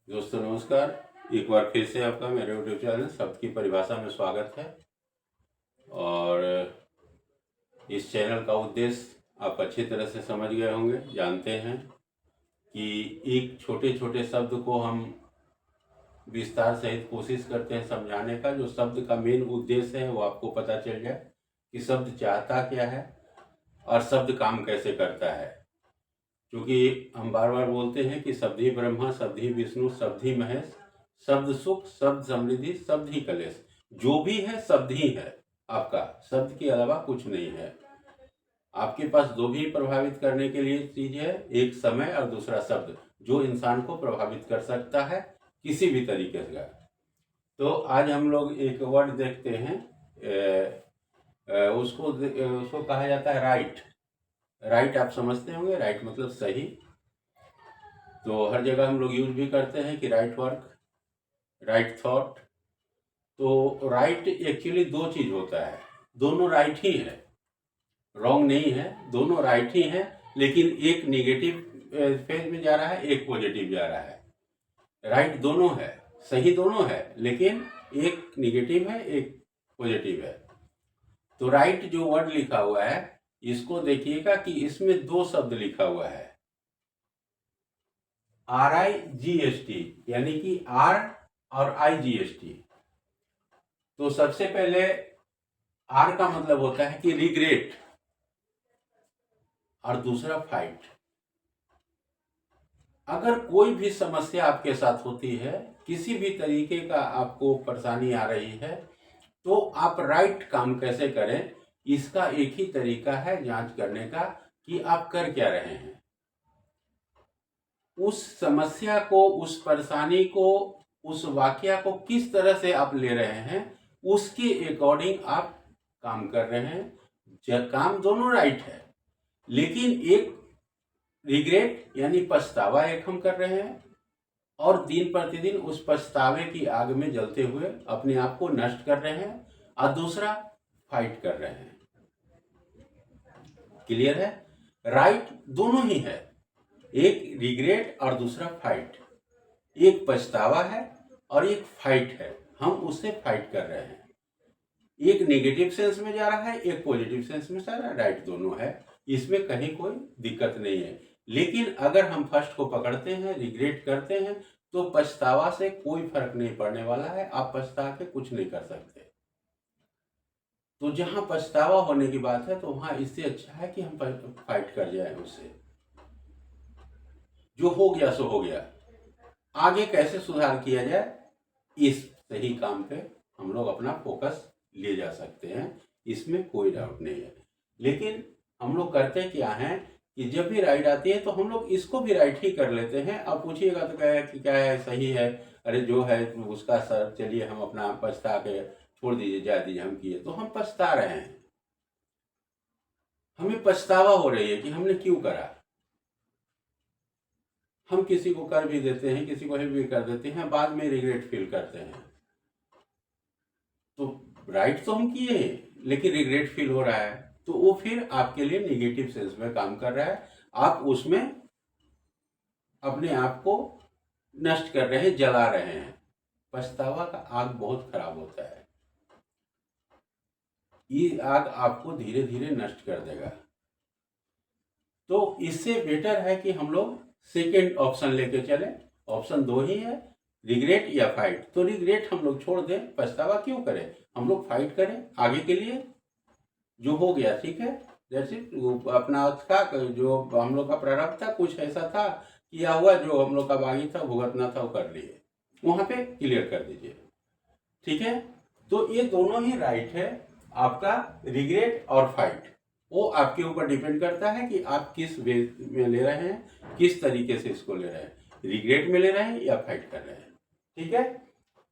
दोस्तों नमस्कार। एक बार फिर से आपका मेरे यूट्यूब चैनल शब्द की परिभाषा में स्वागत है। और इस चैनल का उद्देश्य आप अच्छी तरह से समझ गए होंगे, जानते हैं कि एक छोटे छोटे शब्द को हम विस्तार सहित कोशिश करते हैं समझाने का। जो शब्द का मेन उद्देश्य है वो आपको पता चल जाए कि शब्द चाहता क्या है और शब्द काम कैसे करता है। क्योंकि हम बार बार बोलते हैं कि शब्द ही ब्रह्मा, शब्द ही विष्णु, शब्द ही महेश, शब्द सुख, शब्द समृद्धि, शब्द ही कलेश। जो भी है शब्द ही है आपका, शब्द के अलावा कुछ नहीं है। आपके पास दो भी प्रभावित करने के लिए चीज है, एक समय और दूसरा शब्द, जो इंसान को प्रभावित कर सकता है किसी भी तरीके से। तो आज हम लोग एक वर्ड देखते हैं, उसको कहा जाता है राइट। राइट आप समझते होंगे, राइट मतलब सही। तो हर जगह हम लोग यूज भी करते हैं कि राइट वर्क, राइट थॉट। तो राइट एक्चुअली दो चीज होता है, दोनों राइट ही है, रॉन्ग नहीं है, दोनों राइट ही है। लेकिन एक निगेटिव फेज में जा रहा है, एक पॉजिटिव जा रहा है। राइट दोनों है, सही दोनों है, लेकिन एक निगेटिव है, एक पॉजिटिव है। तो राइट जो वर्ड लिखा हुआ है, इसको देखिएगा कि इसमें दो शब्द लिखा हुआ है, RIGST, यानी कि R और IGST। तो सबसे पहले R का मतलब होता है कि रिग्रेट, और दूसरा फाइट। अगर कोई भी समस्या आपके साथ होती है, किसी भी तरीके का आपको परेशानी आ रही है, तो आप राइट काम कैसे करें, इसका एक ही तरीका है जांच करने का कि आप कर क्या रहे हैं। उस समस्या को, उस परेशानी को, उस वाकया को किस तरह से आप ले रहे हैं, उसके अकॉर्डिंग आप काम कर रहे हैं। काम दोनों राइट है, लेकिन एक रिग्रेट यानी पछतावा एक हम कर रहे हैं, और दिन प्रतिदिन उस पछतावे की आग में जलते हुए अपने आप को नष्ट कर रहे हैं, और दूसरा फाइट कर रहे हैं। क्लियर है? राइट दोनों ही है, एक रिग्रेट और दूसरा फाइट। एक पछतावा है और एक फाइट है, हम उससे फाइट कर रहे हैं। एक नेगेटिव सेंस में जा रहा है, एक पॉजिटिव सेंस में जा रहा है, राइट दोनों है, इसमें कहीं कोई दिक्कत नहीं है। लेकिन अगर हम फर्स्ट को पकड़ते हैं, रिग्रेट करते हैं, तो पछतावा से कोई फर्क नहीं पड़ने वाला है, आप पछता के कुछ नहीं कर सकते। तो जहां पछतावा होने की बात है, तो वहां इससे अच्छा है कि हम फाइट कर जाए उससे। जो हो गया सो हो गया, आगे कैसे सुधार किया जाए, इस सही काम पे हम लोग अपना फोकस ले जा सकते हैं, इसमें कोई डाउट नहीं है। लेकिन हम लोग करते क्या हैं कि जब भी राइट आती है तो हम लोग इसको भी राइट ही कर लेते हैं। अब पूछिएगा तो क्या है कि क्या है, सही है, अरे जो है उसका सर, चलिए हम अपना पछता के छोड़ दीजिए, जा दीजिए, हम किए तो हम पछता रहे हैं, हमें पछतावा हो रही है कि हमने क्यों करा। हम किसी को कर भी देते हैं, किसी को हेल्प भी कर देते हैं, बाद में रिग्रेट फील करते हैं। तो राइट तो हम किए हैं, लेकिन रिग्रेट फील हो रहा है, तो वो फिर आपके लिए निगेटिव सेंस में काम कर रहा है। आप उसमें अपने आप को नष्ट कर रहे हैं, जला रहे हैं। पछतावा का आग बहुत खराब होता है, ये आग आपको धीरे धीरे नष्ट कर देगा। तो इससे बेटर है कि हम लोग सेकेंड ऑप्शन लेके चले। ऑप्शन दो ही है, रिग्रेट या फाइट। तो रिग्रेट हम लोग छोड़ दें, पछतावा क्यों करें, हम लोग फाइट करें आगे के लिए। जो हो गया ठीक है, जैसे अपना था, जो हम लोग का प्रारब्ध था, कुछ ऐसा था, किया हुआ जो हम लोग का बागी था, भुगतना था, वो कर लिए, वहां पे क्लियर कर दीजिए। ठीक है? तो ये दोनों ही राइट है, आपका रिग्रेट और फाइट। वो आपके ऊपर डिपेंड करता है कि आप किस वे में ले रहे हैं, किस तरीके से इसको ले रहे हैं, रिग्रेट में ले रहे हैं या फाइट कर रहे हैं। ठीक है?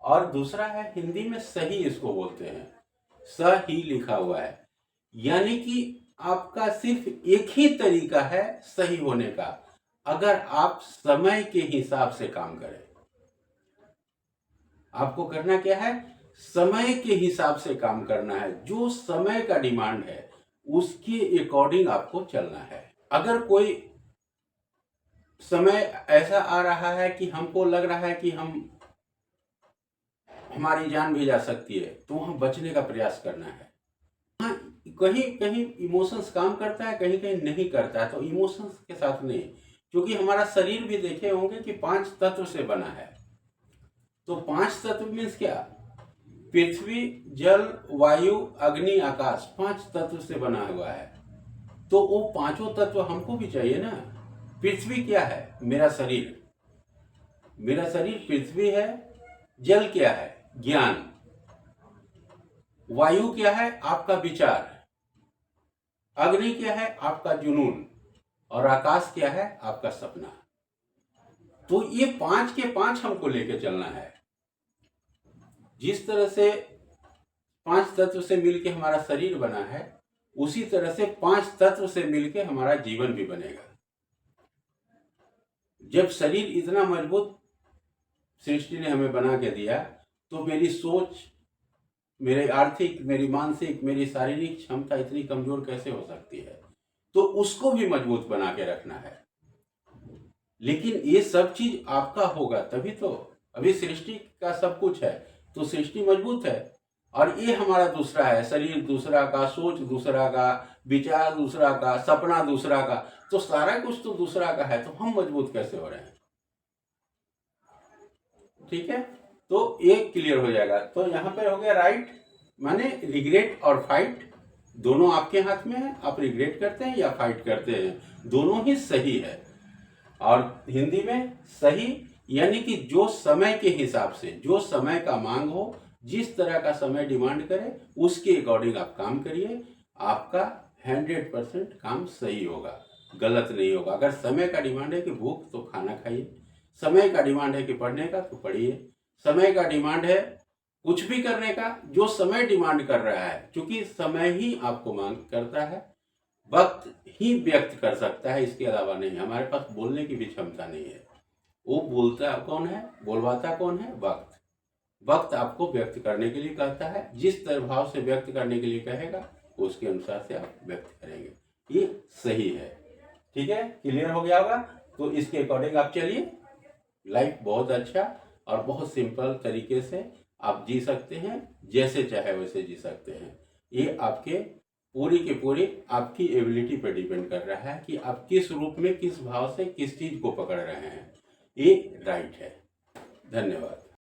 और दूसरा है, हिंदी में सही इसको बोलते हैं, सही लिखा हुआ है, यानी कि आपका सिर्फ एक ही तरीका है सही होने का, अगर आप समय के हिसाब से काम करें। आपको करना क्या है, समय के हिसाब से काम करना है, जो समय का डिमांड है उसके अकॉर्डिंग आपको चलना है। अगर कोई समय ऐसा आ रहा है कि हमको लग रहा है कि हमारी जान भी जा सकती है, तो वहां बचने का प्रयास करना है। हाँ, कहीं कहीं इमोशंस काम करता है, कहीं कहीं नहीं करता है, तो इमोशंस के साथ नहीं, क्योंकि हमारा शरीर भी देखे होंगे कि 5 तत्व से बना है। तो 5 तत्व मीन्स क्या? पृथ्वी, जल, वायु, अग्नि, आकाश, 5 तत्व से बना हुआ है। तो वो पांचों तत्व हमको भी चाहिए ना। पृथ्वी क्या है? मेरा शरीर, मेरा शरीर पृथ्वी है। जल क्या है? ज्ञान। वायु क्या है? आपका विचार। अग्नि क्या है? आपका जुनून। और आकाश क्या है? आपका सपना। तो ये 5 के 5 हमको लेके चलना है। जिस तरह से 5 तत्व से मिलके हमारा शरीर बना है, उसी तरह से 5 तत्व से मिलके हमारा जीवन भी बनेगा। जब शरीर इतना मजबूत सृष्टि ने हमें बना के दिया, तो मेरी सोच, मेरे आर्थिक, मेरी मानसिक, मेरी शारीरिक क्षमता इतनी कमजोर कैसे हो सकती है? तो उसको भी मजबूत बना के रखना है। लेकिन ये सब चीज आपका होगा तभी तो। अभी सृष्टि का सब कुछ है, तो सृष्टि मजबूत है, और ये हमारा दूसरा है। शरीर दूसरा का, सोच दूसरा का, विचार दूसरा का, सपना दूसरा का, तो सारा कुछ तो दूसरा का है, तो हम मजबूत कैसे हो रहे हैं? ठीक है, तो ये क्लियर हो जाएगा। तो यहाँ पे हो गया राइट, माने रिग्रेट और फाइट दोनों आपके हाथ में है। आप रिग्रेट करते हैं या फाइट करते हैं, दोनों ही सही है। और हिंदी में सही यानी कि जो समय के हिसाब से, जो समय का मांग हो, जिस तरह का समय डिमांड करे, उसके अकॉर्डिंग आप काम करिए। आपका 100% काम सही होगा, गलत नहीं होगा। अगर समय का डिमांड है कि भूख, तो खाना खाइए। समय का डिमांड है कि पढ़ने का, तो पढ़िए। समय का डिमांड है कुछ भी करने का, जो समय डिमांड कर रहा है, क्योंकि समय ही आपको मांग करता है, वक्त ही व्यक्त कर सकता है, इसके अलावा नहीं। हमारे पास बोलने की भी क्षमता नहीं है। वो बोलता कौन है, बोलवाता कौन है? वक्त। वक्त आपको व्यक्त करने के लिए कहता है, जिस तरह भाव से व्यक्त करने के लिए कहेगा, उसके अनुसार से आप व्यक्त करेंगे। ये सही है। ठीक है, क्लियर हो गया होगा? तो इसके अकॉर्डिंग आप चलिए। लाइफ बहुत अच्छा और बहुत सिंपल तरीके से आप जी सकते हैं, जैसे चाहे वैसे जी सकते हैं। ये आपके पूरी की पूरी आपकी एबिलिटी पर डिपेंड कर रहा है कि आप किस रूप में, किस भाव से किस चीज को पकड़ रहे हैं। ये राइट है। धन्यवाद।